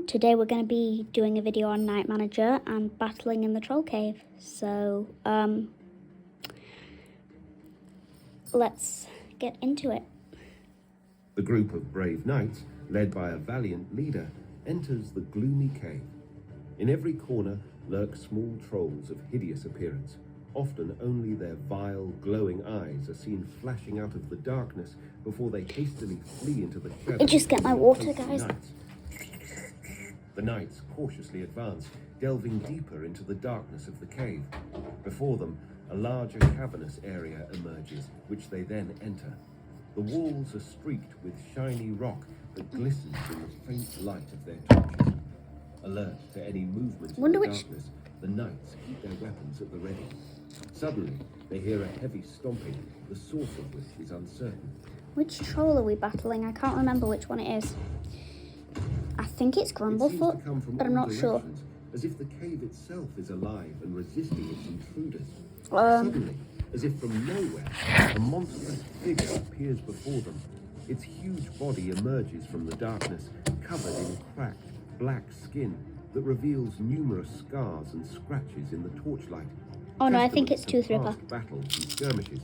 Today we're going to be doing a video on Night Manager and battling in the Troll Cave. So, let's get into it. The group of brave knights, led by a valiant leader, enters the gloomy cave. In every corner lurk small trolls of hideous appearance. Often only their vile, glowing eyes are seen flashing out of the darkness before they hastily flee into the shadows. Just get my water, guys. The knights cautiously advance, delving deeper into the darkness of the cave. Before them, a larger cavernous area emerges, which they then enter. The walls are streaked with shiny rock that glistens in the faint light of their torches. Alert to any movement in the darkness, the knights keep their weapons at the ready. Suddenly, they hear a heavy stomping, the source of which is uncertain. Which troll are we battling? I can't remember which one it is. I think it's Grumblefoot, but I'm not sure. As if the cave itself is alive and resisting its intruders. Suddenly, as if from nowhere, a monstrous figure appears before them. Its huge body emerges from the darkness, covered in cracked, black skin that reveals numerous scars and scratches in the torchlight. Oh no, I think it's Tooth Ripper. Battles and skirmishes.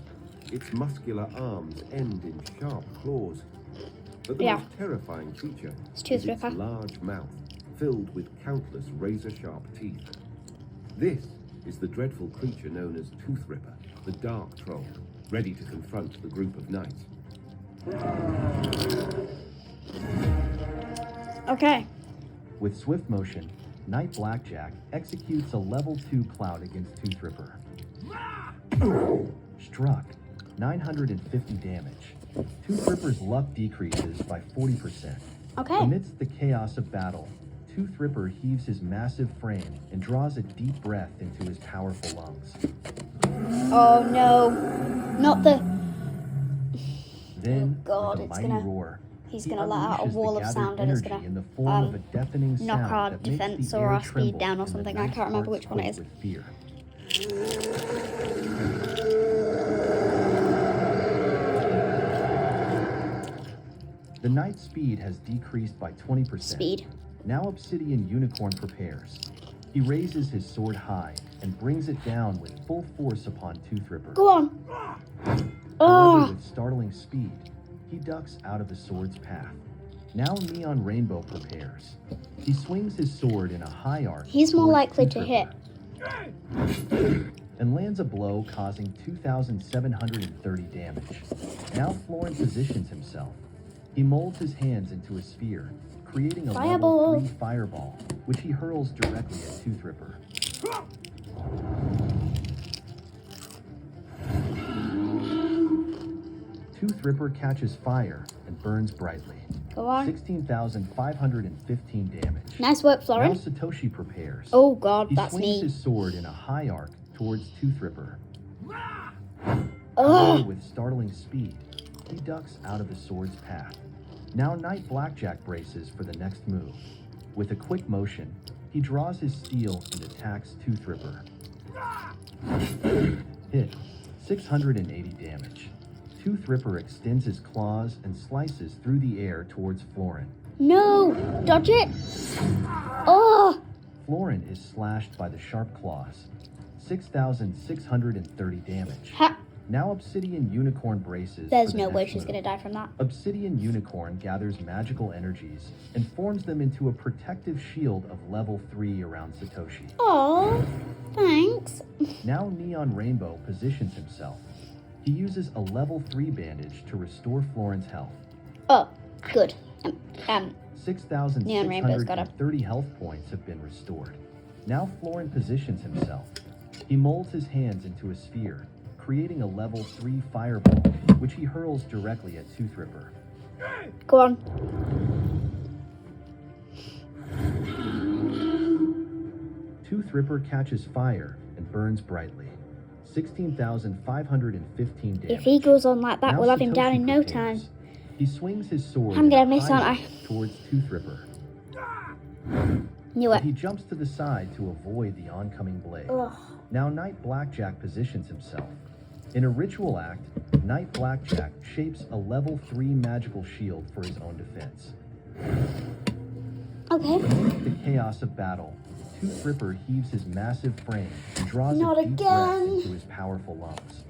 Its muscular arms end in sharp claws. But the most terrifying feature is its large mouth, filled with countless razor-sharp teeth. This is the dreadful creature known as Tooth Ripper, the Dark Troll, ready to confront the group of knights. Okay. With swift motion, Knight Blackjack executes a level 2 cloud against Tooth Ripper. Struck, 950 damage. Tooth Ripper's luck decreases by 40%. Okay. Amidst the chaos of battle, Tooth Ripper heaves his massive frame and draws a deep breath into his powerful lungs. Oh no, not the... Then, God, with a it's mighty gonna... roar, He's gonna let out a wall of sound and it's gonna in the form of a deafening knock our sound that makes defense the or air our speed tremble down or and the something. I knight's can't remember hearts which one it is. quake with fear. The knight's speed has decreased by 20%. Speed. Now Obsidian Unicorn prepares. He raises his sword high and brings it down with full force upon Tooth Ripper. Go on. However, with startling speed, he ducks out of the sword's path. Now Neon Rainbow prepares. He swings his sword in a high arc. He's more likely Tooth to Ripper hit. and lands a blow causing 2,730 damage. Now Florin positions himself. He molds his hands into a sphere, creating a level 3 fireball, which he hurls directly at Tooth Ripper. Tooth Ripper catches fire and burns brightly. Go on. 16,515 damage. Nice work, Florin. Now Satoshi prepares. Oh god, He that's swings me. his sword in a high arc towards Tooth Ripper. Ugh. With startling speed, he ducks out of the sword's path. Now Knight Blackjack braces for the next move. With a quick motion, he draws his steel and attacks Tooth Ripper. Hit, 680 damage. Tooth Ripper extends his claws and slices through the air towards Florin. No! Dodge it! Oh! Florin is slashed by the sharp claws. 6,630 damage. Ha! Now Obsidian Unicorn braces. There's no way she's gonna die from that. Obsidian Unicorn gathers magical energies and forms them into a protective shield of level 3 around Satoshi. Oh, thanks. Now Neon Rainbow positions himself. He uses a level 3 bandage to restore Florin's health. Oh, good. Neon Rainbow's got 6,630 health points have been restored. Now Florin positions himself. He molds his hands into a sphere, creating a level 3 fireball, which he hurls directly at Tooth Ripper. Go on. Tooth Ripper catches fire and burns brightly. 16,515 damage. If he goes on like that, Now we'll have him Satoshi down in no prepares. time. He swings his sword I'm gonna in a miss, high aren't I? arc towards Tooth Ripper. Knew But it. he jumps to the side to avoid the oncoming blade. Ugh. Now Knight Blackjack positions himself. In a ritual act, Knight Blackjack shapes a level 3 magical shield for his own defense. Okay. Amidst the chaos of battle, Tooth Ripper heaves his massive frame and draws Not a deep breath again. into his powerful lungs.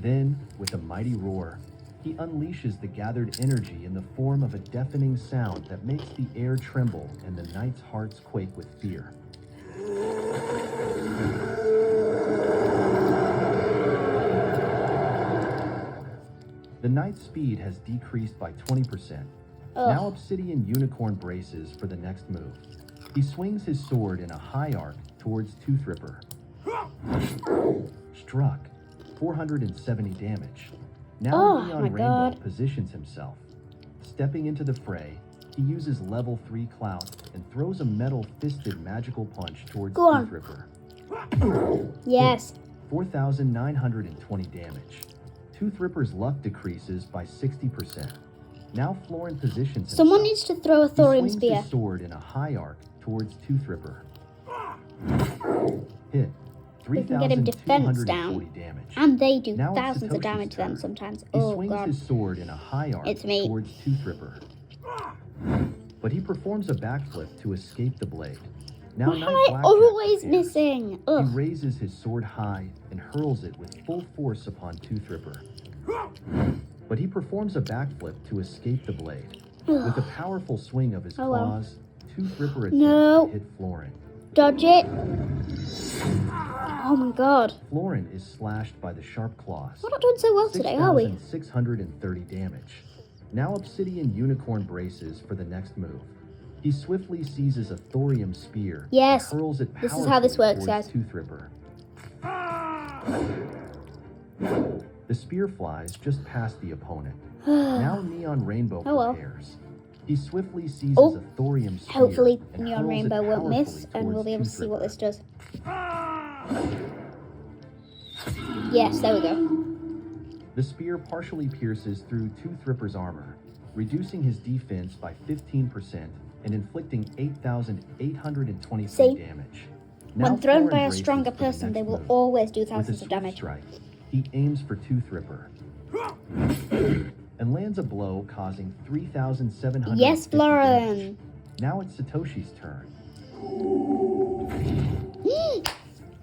Then, with a mighty roar, he unleashes the gathered energy in the form of a deafening sound that makes the air tremble and the knights' hearts quake with fear. The knight's speed has decreased by 20%. Now Obsidian Unicorn braces for the next move. He swings his sword in a high arc towards Tooth Ripper. Struck. 470 damage. Now Oh, Neon my Rainbow God. positions himself. Stepping into the fray, he uses level 3 Clout and throws a metal-fisted magical punch towards Go on. Tooth Ripper. Yes. 4,920 damage. Tooth Ripper's luck decreases by 60%. Now Florin positions himself. Someone needs to throw a He thorium swings spear. his sword in a high arc towards Tooth Ripper. Hit. We can get him defense 3,240 down. damage. And they do Now it's thousands of Satoshi's damage to them turn. sometimes. He Oh, swings God. his sword in a high arc It's me. towards Tooth Ripper. But he performs a backflip to escape the blade. Now Why am Knight I Blackjack always appears. missing? He Ugh. raises his sword high and hurls it with full force upon Tooth Ripper. But he performs a backflip to escape the blade. With a powerful swing of his Oh, well. claws, Tooth Ripper attempts No. to hit Florin. Dodge it. Oh my God. Florin is slashed by the sharp claws. We're not doing so well today, are we? 6,630 damage. Now Obsidian Unicorn braces for the next move. He swiftly seizes a thorium spear Yes. and hurls it This is how this powerfully works, towards guys. Tooth Ripper. The spear flies just past the opponent. Now Neon Rainbow Oh, well. prepares. He swiftly seizes Oh. a thorium spear. Hopefully and Neon hurls it Rainbow won't miss powerfully and we'll towards be able to Tooth see what Ripper. this does. Yes, there we go. The spear partially pierces through Tooth Ripper's armor, reducing his defense by 15% and inflicting 8,823 See? damage. When Now thrown Florin by a braces stronger for the person, they next will move. always do With a thousands of swift damage. strike, he aims for Tooth Ripper and lands a blow causing 3,700. Yes, Florin. Now it's Satoshi's turn.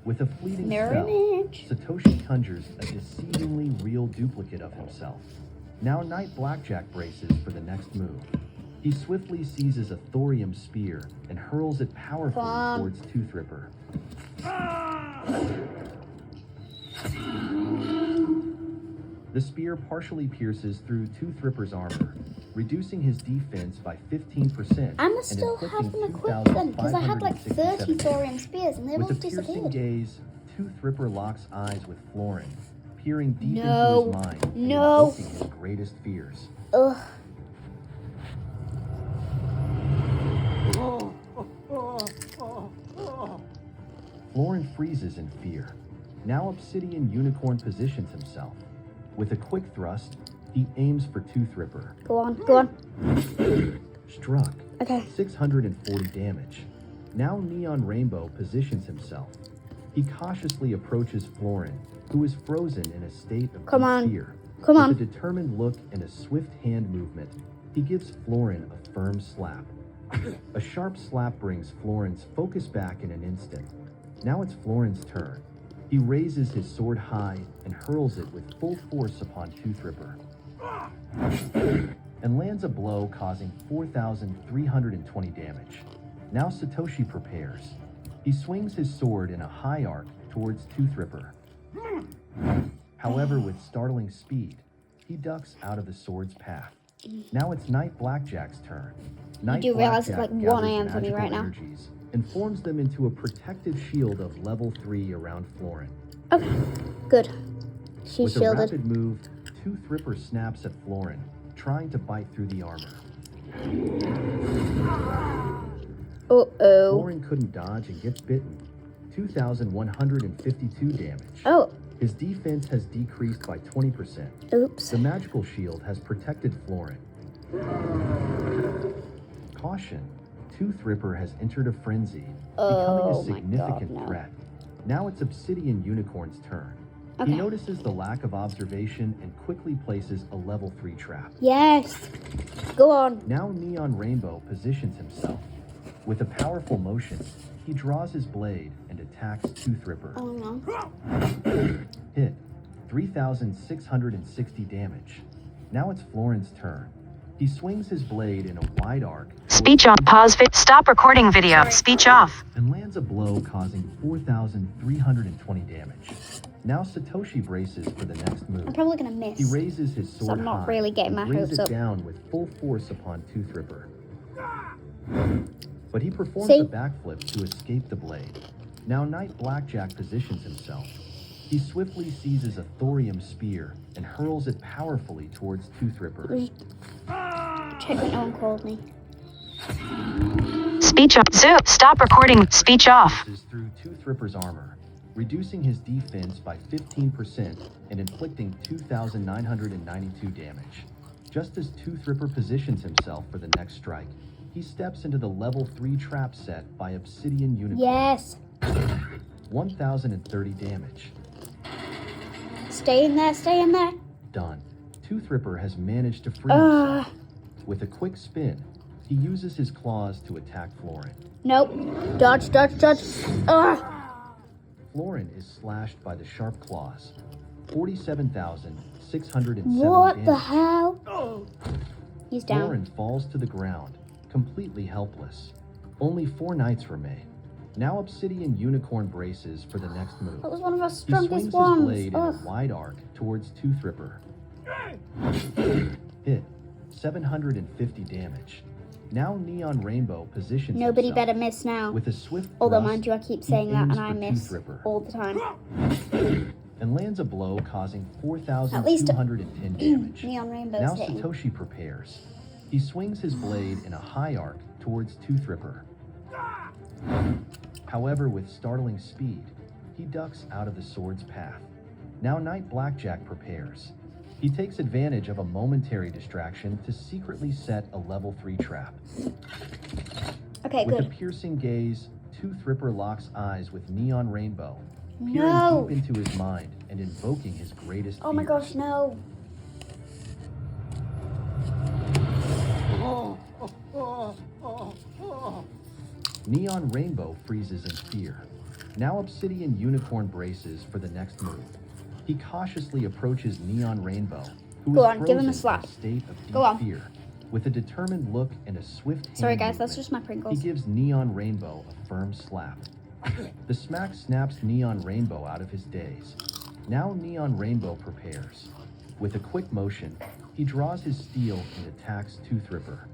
With a fleeting Mirror spell, image. Satoshi conjures a deceivingly real duplicate of himself. Now Knight Blackjack braces for the next move. He swiftly seizes a thorium spear and hurls it powerfully Bomb. towards Tooth Ripper. The spear partially pierces through Tooth Ripper's armor, reducing his defense by 15% I and must still have inflicting them equipped then, because I had like 30 2,567 thorium spears and they With all a piercing disappeared. gaze, Tooth Ripper locks eyes with Florin, peering deep No. into his mind and No. invoking his greatest fears. Ugh. Florin freezes in fear. Now Obsidian Unicorn positions himself. With a quick thrust, he aims for Tooth Ripper. Go on, go on. Struck. Okay. 640 damage. Now Neon Rainbow positions himself. He cautiously approaches Florin, who is frozen in a state of Come deep on. fear. Come on. With a determined look and a swift hand movement, he gives Florin a firm slap. A sharp slap brings Florin's focus back in an instant. Now it's Florin's turn. He raises his sword high and hurls it with full force upon Tooth Ripper. And lands a blow causing 4,320 damage. Now Satoshi prepares. He swings his sword in a high arc towards Tooth Ripper. However, with startling speed, he ducks out of the sword's path. Now it's Knight Blackjack's turn. Knight do realize it's Blackjack like 1 gathers a.m. for me magical right now. energies and forms them into a protective shield of level 3 around Florin. Okay, good. She's With a shielded. rapid move, Tooth Ripper snaps at Florin, trying to bite through the armor. Uh-oh. Florin couldn't dodge and gets bitten. 2,152 damage. Oh, His defense has decreased by 20%. oops. The magical shield has protected Florin. Caution. Tooth Ripper has entered a frenzy, becoming Oh a my significant God, no. threat. Now it's Obsidian Unicorn's turn. Okay. He notices the lack of observation and quickly places a level 3 trap. Yes. Go on. Now Neon Rainbow positions himself. With a powerful motion, he draws his blade and attacks Tooth Ripper. Oh no. Hit. 3,660 damage. Now it's Florin's turn. He swings his blade in a wide arc. Speech off. Pause. Stop recording video. Sorry. Speech off. And lands a blow causing 4,320 damage. Now Satoshi braces for the next move. I'm probably gonna miss. He raises his sword So I'm not high really getting and my brings hopes it up. down with full force upon Tooth Ripper. But he performs See? a backflip to escape the blade. Now Knight Blackjack positions himself. He swiftly seizes a thorium spear and hurls it powerfully towards Tooth Ripper. Check that no one called me. Speech off. Zoom. Stop recording. Speech off. Through Tooth Ripper's armor, reducing his defense by 15% and inflicting 2,992 damage. Just as Tooth Ripper positions himself for the next strike, he steps into the level 3 trap set by Obsidian Unicorn. Yes. 1,030 damage. Stay in there. Stay in there. Done. Tooth Ripper has managed to free himself. With a quick spin, he uses his claws to attack Florin. Nope. Dodge. Dodge. Dodge. Florin is slashed by the sharp claws. 47,670 What damage. the hell? He's down. Florin falls to the ground, completely helpless. Only 4 knights remain. Now Obsidian Unicorn braces for the next move. That was one of our He strongest swings his ones. blade in a Ugh. wide arc towards Tooth Ripper. Hit. 750 damage. Now Neon Rainbow positions Nobody himself. better miss now. With a swift Although, thrust, mind you, I keep he saying that aims and I for miss Tooth Ripper all the time. and lands a blow causing At least 4,210 damage. Neon Rainbow's Now hitting. Satoshi prepares. He swings his blade in a high arc towards Tooth Ripper. However, with startling speed, he ducks out of the sword's path. Now Knight Blackjack prepares. He takes advantage of a momentary distraction to secretly set a level 3 trap. Okay, With a good. piercing gaze, Tooth Ripper locks eyes with Neon Rainbow, peering No. deep into his mind and invoking his greatest Oh my fears. gosh, no. Neon Rainbow freezes in fear. Now Obsidian Unicorn braces for the next move. He cautiously approaches Neon Rainbow, who Go is on, give him a frozen in slap. a state of deep Go on. fear. With a determined look and a swift hand Sorry guys, that's movement, just my he Pringles. gives Neon Rainbow a firm slap. The smack snaps Neon Rainbow out of his daze. Now Neon Rainbow prepares. With a quick motion, he draws his steel and attacks Tooth Ripper.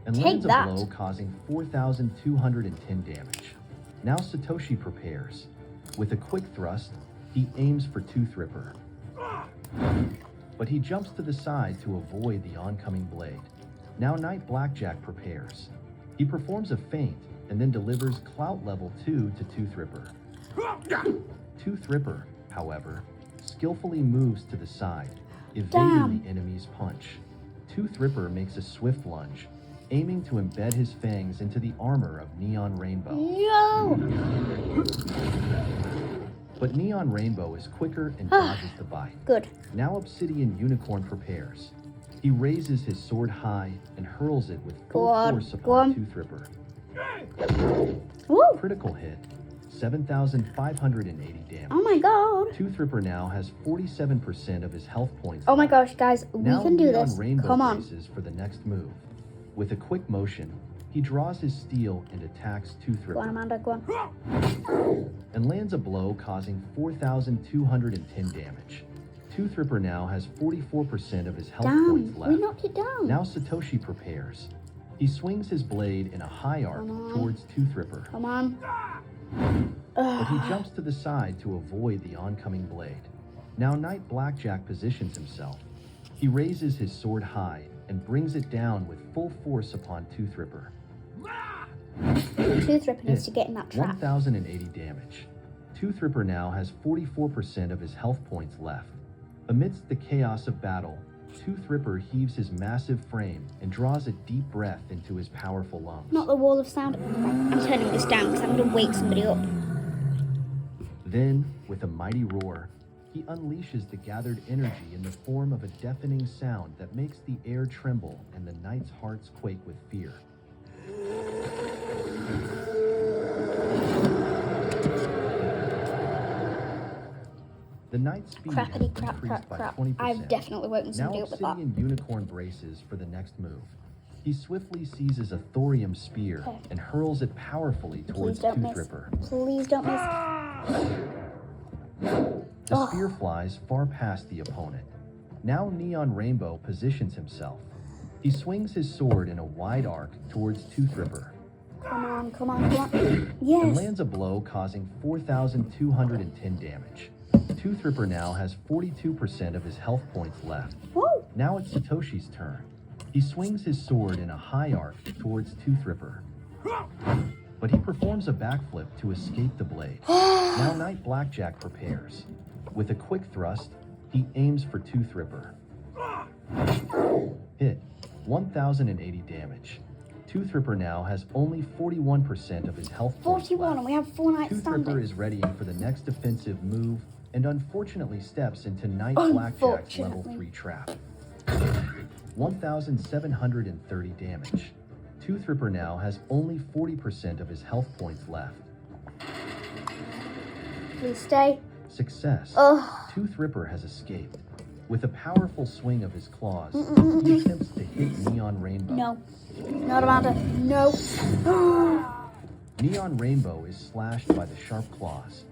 And Take lands a that. blow causing 4,210 damage. Now Satoshi prepares. With a quick thrust, he aims for Tooth Ripper. But he jumps to the side to avoid the oncoming blade. Now Knight Blackjack prepares. He performs a feint and then delivers Clout Level 2 to Tooth Ripper. Tooth Ripper, however, skillfully moves to the side, evading Damn. the enemy's punch. Tooth Ripper makes a swift lunge, aiming to embed his fangs into the armor of Neon Rainbow. No. But Neon Rainbow is quicker and dodges the bite. Good. Now Obsidian Unicorn prepares. He raises his sword high and hurls it with full Go on, force go upon on. Tooth Ripper. Woo. Critical hit, 7,580 damage. Oh my god. Tooth Ripper now has 47% of his health points Oh my left. gosh, guys, we Now can do Neon this. Rainbow Come on. braces for the next move. With a quick motion, he draws his steel and attacks Tooth Go on, Ripper, Amanda, go on. and lands a blow causing 4,210 damage. Tooth Ripper now has 44% of his health Down. points left. We knocked it down. Now Satoshi prepares. He swings his blade in a high arc Come on. towards Tooth Ripper, Come on. but he jumps to the side to avoid the oncoming blade. Now Knight Blackjack positions himself. He raises his sword high and brings it down with full force upon Tooth Ripper. Tooth Ripper needs Hit. to get in that trap. 1,080 damage. Tooth Ripper now has 44% of his health points left. Amidst the chaos of battle, Tooth Ripper heaves his massive frame and draws a deep breath into his powerful lungs. Not the wall of sound. I'm turning this down because I'm going to wake somebody up. Then, with a mighty roar, he unleashes the gathered energy in the form of a deafening sound that makes the air tremble and the knights' hearts quake with fear. The knight's speed has Crappity crap, increased crap, by crap. 20%. I've definitely worked on Now something up with that. Obsidian Unicorn braces for the next move. He swiftly seizes a thorium spear Okay. and hurls it powerfully towards Please don't Tooth miss. Ripper. Please don't miss. The Oh. spear flies far past the opponent. Now Neon Rainbow positions himself. He swings his sword in a wide arc towards Tooth Ripper Come on, come on, come on. and Yes. lands a blow causing 4,210 damage. Tooth Ripper now has 42% of his health points left. Woo. Now it's Satoshi's turn. He swings his sword in a high arc towards Tooth Ripper, but he performs a backflip to escape the blade. Now Knight Blackjack prepares. With a quick thrust, he aims for Tooth Ripper. Hit. 1,080 damage. Tooth Ripper now has only 41% of his health points 41, left. and we have 4 knights Tooth Ripper standing. is readying for the next offensive move and unfortunately steps into Knight Blackjack's level Unfortunately. 3 trap. 1,730 damage. Tooth Ripper now has only 40% of his health points left. Please stay. Success. Ugh. Tooth Ripper has escaped. With a powerful swing of his claws, he attempts to hit Neon Rainbow. No. Not Amanda. No. Neon Rainbow is slashed by the sharp claws.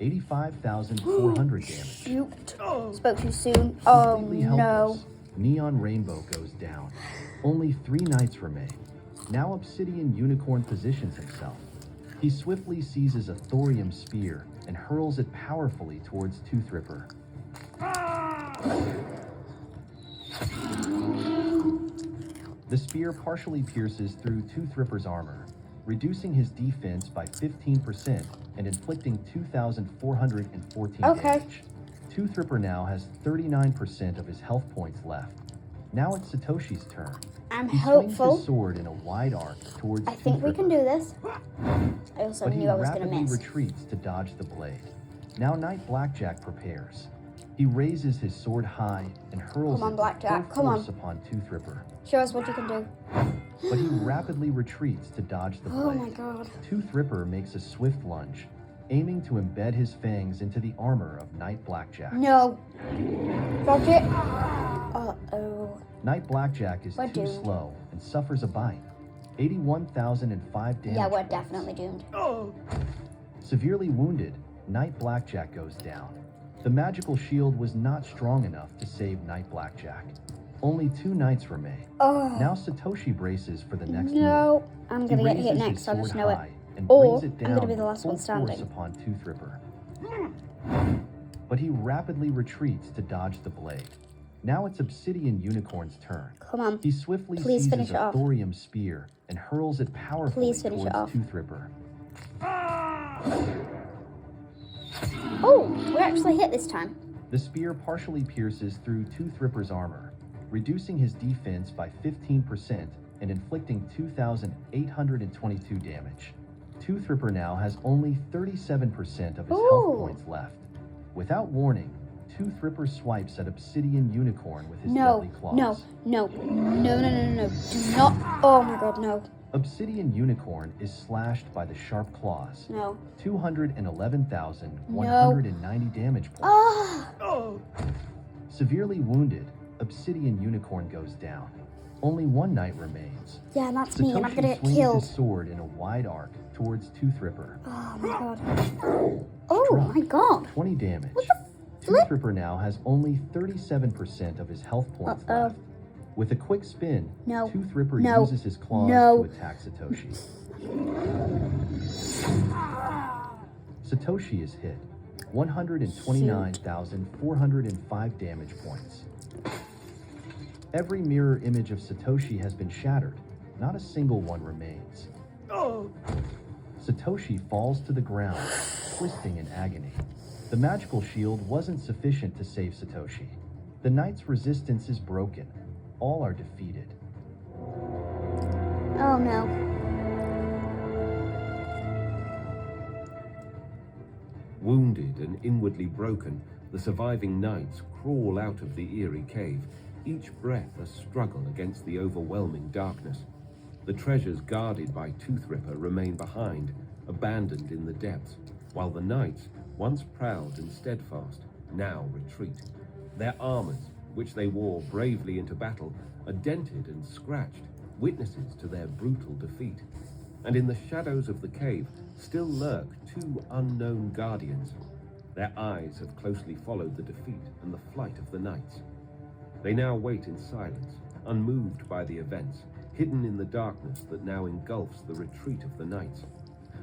85,400 damage. Shoot. Spoke too soon. Oh, Completely no. helpless, Neon Rainbow goes down. Only 3 knights remain. Now Obsidian Unicorn positions himself. He swiftly seizes a thorium spear and hurls it powerfully towards Tooth Ripper. The spear partially pierces through Tooth Ripper's armor, reducing his defense by 15% and inflicting 2,414 Okay. damage. Tooth Ripper now has 39% of his health points left. Now it's Satoshi's turn. I'm He swings hopeful. his sword in a wide arc towards I think Tooth we can Ripper, do this. I also but he knew I was going to rapidly miss. retreats to dodge the blade. Now Knight Blackjack prepares. He raises his sword high and hurls Come on, it Blackjack, with come on. force upon Tooth Ripper, Show us what you can do. but he rapidly retreats to dodge the blade. Oh my god. Tooth Ripper makes a swift lunge, aiming to embed his fangs into the armor of Knight Blackjack. No. Dodge it. Uh-oh. Knight Blackjack is We're too doomed. slow and suffers a bite. 81,005 damage. Yeah, we're points. definitely doomed. Severely wounded, Knight Blackjack goes down. The magical shield was not strong enough to save Knight Blackjack. Only 2 knights remain. Oh. Now Satoshi braces for the next No. move. I'm He going to get raises hit his next, I just sword know it. high and Or brings it I'm down gonna be the with last one full force standing. upon Tooth Ripper. But he rapidly retreats to dodge the blade. Now it's Obsidian Unicorn's turn. Come on. He swiftly Please finish seizes it a off. thorium spear and hurls it powerfully Please finish it towards off. Tooth Ripper. Oh, we actually hit this time. The spear partially pierces through Tooth Ripper's armor, reducing his defense by 15% and inflicting 2,822 damage. Tooth Ripper now has only 37% of his Ooh. health points left. Without warning, Tooth Ripper swipes at Obsidian Unicorn with his No. deadly claws. No. No. No, no, no, no, no. Do not. Oh my god, no. Obsidian Unicorn is slashed by the sharp claws. No. 211,190 damage points. Ah. Severely wounded, Obsidian Unicorn goes down. Only 1 knight remains. Yeah, that's me, and I'm Satoshi gonna get swings killed. his sword in a wide arc towards Tooth Ripper. Oh my god. Oh Struck. my god. 20 damage. What the Tooth flip? Ripper now has only 37% of his health points Uh-oh. left. With a quick spin, No. Tooth Ripper No. uses his claws No. to attack Satoshi. Satoshi is hit. 129,405 damage points. Every mirror image of Satoshi has been shattered. Not a single one remains. Satoshi falls to the ground, twisting in agony. The magical shield wasn't sufficient to save Satoshi. The knight's resistance is broken. All are defeated. Oh no. Wounded and inwardly broken, the surviving knights crawl out of the eerie cave, each breath a struggle against the overwhelming darkness. The treasures guarded by Toothripper remain behind, abandoned in the depths, while the knights, once proud and steadfast, now retreat. Their armors, which they wore bravely into battle, are dented and scratched, witnesses to their brutal defeat. And in the shadows of the cave still lurk two unknown guardians. Their eyes have closely followed the defeat and the flight of the knights. They now wait in silence, unmoved by the events, hidden in the darkness that now engulfs the retreat of the knights.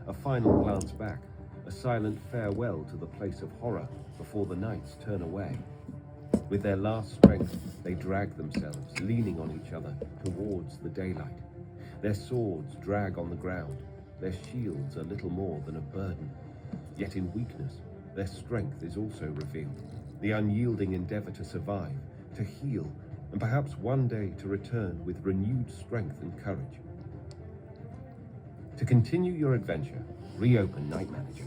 A final glance back, a silent farewell to the place of horror before the knights turn away. With their last strength, they drag themselves, leaning on each other, towards the daylight. Their swords drag on the ground, their shields are little more than a burden. Yet in weakness, their strength is also revealed, the unyielding endeavor to survive, to heal, and perhaps one day to return with renewed strength and courage. To continue your adventure, reopen Night Manager.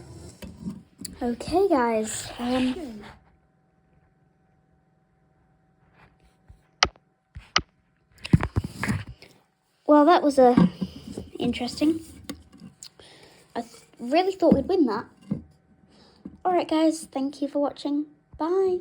Okay, guys. Well, that was interesting. I really thought we'd win that. Alright, guys. Thank you for watching. Bye.